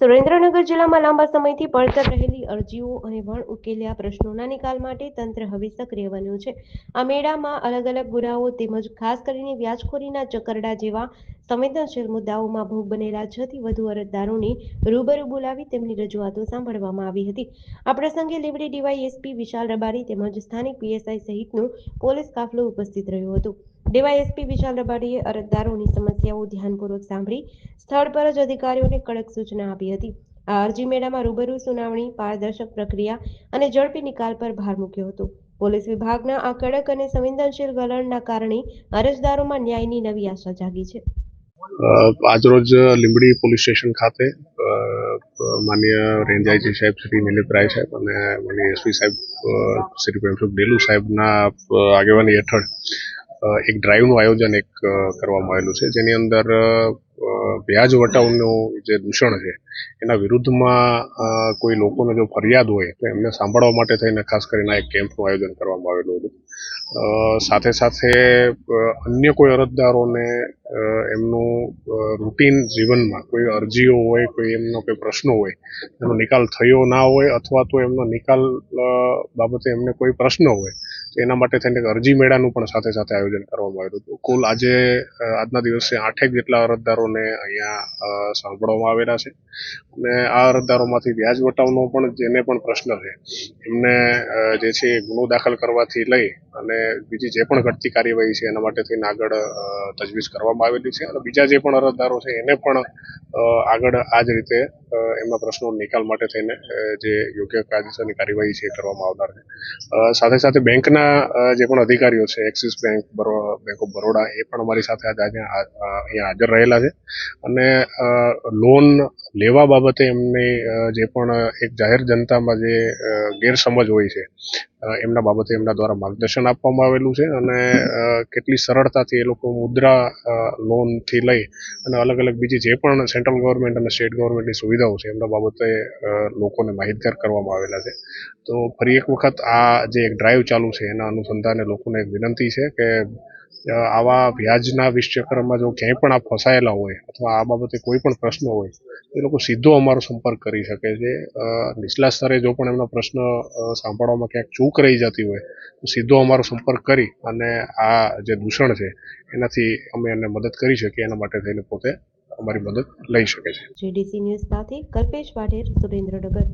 સુરેન્દ્રનગર જિલ્લામાં લાંબા સમયથી પડતર રહેલી અરજીઓ અને વણ ઉકેલ્યા પ્રશ્નોના નિકાલ માટે તંત્ર હવે સક્રિય બન્યું છે. આ મેળામાં અલગ અલગ ગુનાઓ તેમજ ખાસ કરીને વ્યાજખોરીના ચકરડા જેવા સંવેદનશીલ મુદ્દાઓમાં ભોગ બનેલા 6 થી વધુ અરજદારોને રૂબરૂ બોલાવી તેમની રજૂઆતો સાંભળવામાં આવી હતી. આ પ્રસંગે લીંબડી ડીવાયએસપી વિશાલ રબારી તેમજ સ્થાનિક પીએસઆઈ સહિતનું પોલીસ કાફલો ઉપસ્થિત રહ્યું હતું. ડીવાયએસપી વિશાલ રબારીએ અરજદારોની સમસ્યાઓ ધ્યાનપૂર્વક સાંભળી સ્થળ પર જ અધિકારીઓને કડક સૂચના આપી હતી. આ અરજી મેળામાં રૂબરૂ સુનાવણી, પારદર્શક પ્રક્રિયા અને ઝડપી નિકાલ પર ભાર મૂક્યો હતો. પોલીસ વિભાગના આ કડક અને સંવેદનશીલ વલણના કારણે અરજદારોમાં ન્યાયની નવી આશા જાગી છે. આજરોજ લીંબડી પોલીસ સ્ટેશન ખાતે માનનીય રેન્જ આઈજી સાહેબ શ્રી નિલીપ રાય સાહેબ અને માનનીય એસપી સાહેબ શ્રી પ્રેમસુખ ડેલુ સાહેબના આગેવાની હેઠળ એક ડ્રાઈવનું આયોજન કરવામાં આવેલું છે, જેની અંદર વ્યાજ વટાવનું જે દૂષણ છે એના વિરુદ્ધમાં કોઈ લોકોને જો ફરિયાદ હોય તો એમને સાંભળવા માટે થઈને ખાસ કરીને એક કેમ્પનું આયોજન કરવામાં આવેલું હતું. સાથે સાથે અન્ય કોઈ અરજદારોને એમનું રૂટીન જીવનમાં કોઈ અરજીઓ હોય, કોઈ એમનો કોઈ પ્રશ્નો હોય, એનો નિકાલ થયો ના હોય અથવા તો એમનો નિકાલ બાબતે એમને કોઈ પ્રશ્ન હોય તો એના માટે થઈને અરજી મેળાનું પણ સાથે સાથે આયોજન કરવામાં આવ્યું હતું. કુલ આજના દિવસે 8 જેટલા અરજદારોને અહીંયા સાંભળવામાં આવેલા છે અને આ અરજદારોમાંથી વ્યાજ વટાવનો પણ જેને પણ પ્રશ્ન છે એમને જે છે ગુનો દાખલ કરવાથી લઈ અને બીજી જે પણ ઘટતી કાર્યવાહી છે એના માટે થઈને આગળ તજવીજ કરવામાં આવેલી છે અને બીજા જે પણ અરજદારો છે એને પણ આગળ આ જ રીતે એમના પ્રશ્નો નિકાલ માટે થઈને જે યોગ્ય કાયદેસરની કાર્યવાહી છે એ કરવામાં આવનાર છે. સાથે સાથે બેંકના જે પણ અધિકારીઓ છે, Axis Bank, Bank of Baroda, એ પણ અમારી સાથે અહીંયા હાજર રહેલા છે અને લોન લેવા બાબતે એમની જે પણ એક જાહેર જનતામાં જે ગેરસમજ હોય છે એમના બાબતે એમના દ્વારા માર્ગદર્શન આપવામાં આવેલું છે અને કેટલી સરળતાથી એ લોકો મુદ્રા લોનથી લઈ અને અલગ અલગ બીજી જે પણ સેન્ટ્રલ ગવર્મેન્ટ અને સ્ટેટ ગવર્મેન્ટની સુવિધાઓ છે એમના બાબતે લોકોને માહિતગાર કરવામાં આવેલા છે. તો ફરી એક વખત આ જે એક ડ્રાઈવ ચાલુ છે એના અનુસંધાને લોકોને એક વિનંતી છે કે આવા વ્યાજના વિષચક્રમાં જો ક્યાંય પણ આપ ફસાયેલા હોય અથવા આ બાબતે કોઈ પણ પ્રશ્ન હોય એ લોકો સીધો અમારો સંપર્ક કરી શકે છે. નીચલા સ્તરે જો પણ એમનો પ્રશ્ન સાંભળવામાં ક્યાંક ચૂક રહી જતી હોય તો સીધો અમારો સંપર્ક કરી અને આ જે દૂષણ છે એનાથી અમે એને મદદ કરી શકીએ એના માટે થઈને પોતે અમારી મદદ લઈ શકે છે. GDC ન્યૂઝ સાથે કલ્પેશ વાઢેર, સુરેન્દ્રનગર.